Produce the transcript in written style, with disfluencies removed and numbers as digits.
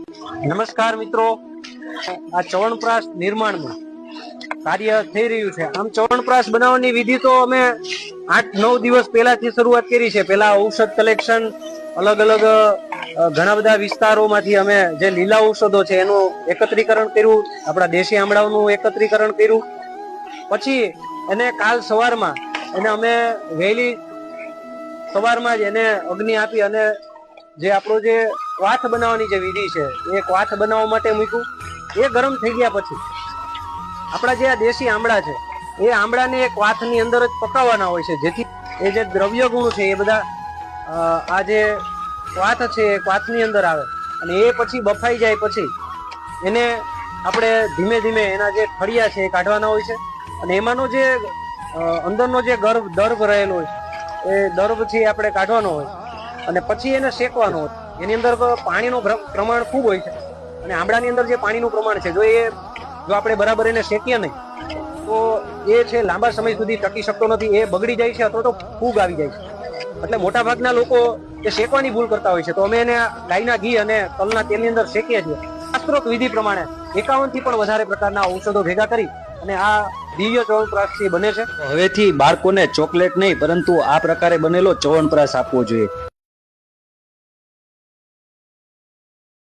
નમસ્કાર મિત્રો, આ ચવણપ્રાશ નિર્માણમાં કાર્ય થઈ રહ્યું છે. આમ ચવણપ્રાશ બનાવવાની વિધિ તો અમે 8-9 દિવસ પહેલાથી શરૂઆત કરી છે. પહેલા ઔષધ કલેક્શન અલગ અલગ ઘણા બધા વિસ્તારોમાંથી અમે જે લીલા ઔષધો છે એનું એકત્રીકરણ કર્યું, આપણા દેશી આમળાઓનું એકત્રીકરણ કર્યું. પછી એને કાલ સવારમાં એને અમે વહેલી સવારમાં જ એને અગ્નિ આપી અને જે આપણો જે ક્વાથ બનાવવાની જે વિધિ છે એ ક્વાથ બનાવવા માટે મૂક્યું. એ ગરમ થઈ ગયા પછી આપણા જે આ દેશી આમળા છે એ આમળાને એ ક્વાથની અંદર જ પકાવવાના હોય છે, જેથી એ જે દ્રવ્ય ગુણ છે એ બધા આ જે ક્વાથ છે એ ક્વાથની અંદર આવે અને એ પછી બફાઈ જાય પછી એને આપણે ધીમે ધીમે એના જે ફળિયા છે એ કાઢવાના હોય છે. અને એમાંનો જે અંદરનો જે દર્ભ રહેલો હોય એ દર્ભ છે આપણે કાઢવાનો હોય અને પછી એને શેકવાનો હોય. એની અંદર પાણીનું પ્રમાણ ખૂબ હોય છે અને આમળાની અંદર જે પાણીનું પ્રમાણ છે જો આપણે બરાબર એને શેકીએ નહીં તો એ છે લાંબા સમય સુધી ટકી શકતો નથી, એ બગડી જાય છે અથવા તો ફૂગ આવી જાય છે. એટલે મોટા ભાગના લોકો એ શેકવાની ભૂલ કરતા હોય છે, તો અમે એને ગાયના ઘી અને તલના તેલની અંદર શેકીએ છીએ. શાસ્ત્રોક્ત વિધિ પ્રમાણે 51 થી પણ વધારે પ્રકારના ઔષધો ભેગા કરી અને આ દિવ્ય ચવણપ્રાશ બને છે. હવેથી બાળકોને ચોકલેટ નહીં પરંતુ આ પ્રકારે બનેલો ચવણપ્રાશ આપવો જોઈએ.